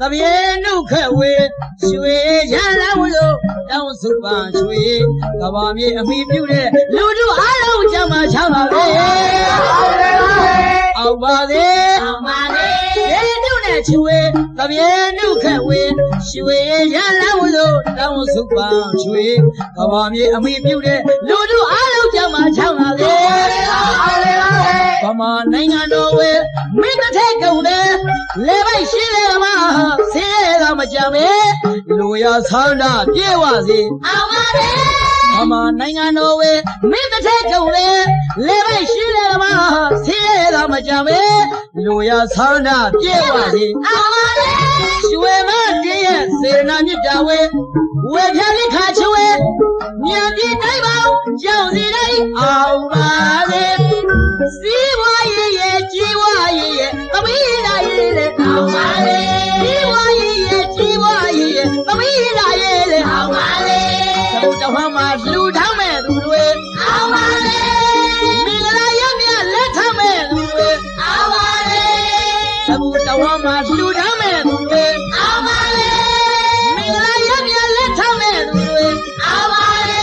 တပြေနုခက်ဝေရွှေရလာဝလို့တောင်းစုပန်ရွှေကဘာမြေအမိပြုတဲ့လူတို့အားလုံးကြမှာချမ်းပါလေအောင်ပါသေးအောင်ပါသေးဒီတို့နဲ့ရွှေတပြေနုခက်ဝေရွှေရလာဝလို့တောင်းစုပန်ရွှေကဘာမြေအမိပြုတဲ့လူတို့အားလုံးကြမှာချမ်းပါလေဗမာနိုင်ငံတော်ဝဲမင်းတစ်ထက်ကုန်တယ်လေပိုက်ရှိလေမှာဆေးကမကြံပဲလူရဆန္ဒပြေဝစေအောင်ပါလေဗမာနိုင်ငံတော်ဝဲမင်းတစ်ထက်ကုန်တယ်လေပိုက်ရှိလေမှာဆေးကမကြံပဲလူရဆန္ဒပြေဝစေအောင်ပါလေရွှေမတည်းရဲ့စေနာမြစ်တာဝဲဝဲဖြာလိခါချွေညံပြေတိုင်းပါကြောက်စီတိုင်းအောင်ပါလေစီးပွားရေးရဲ့ကြီးပွားရေးရဲ့သမီးလာရေးလေအောင်ပါလေစီးပွားရေးရဲ့ကြီးပွားရေးရဲ့သမီးလာရေးလေအောင်ပါလေသုတ်တော်မှာလူထောင်းမဲ့သူတွေအောင်ပါလေမင်္ဂလာရမြလက်ထမ်းမဲ့သူတွေအောင်ပါလေသုတ်တော်မှာလူထောင်းမဲ့သူတွေအောင်ပါလေမင်္ဂလာရမြလက်ထမ်းမဲ့သူတွေအောင်ပါလေ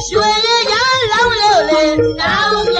ရွှေရရလောင်းလို့လေတောင်း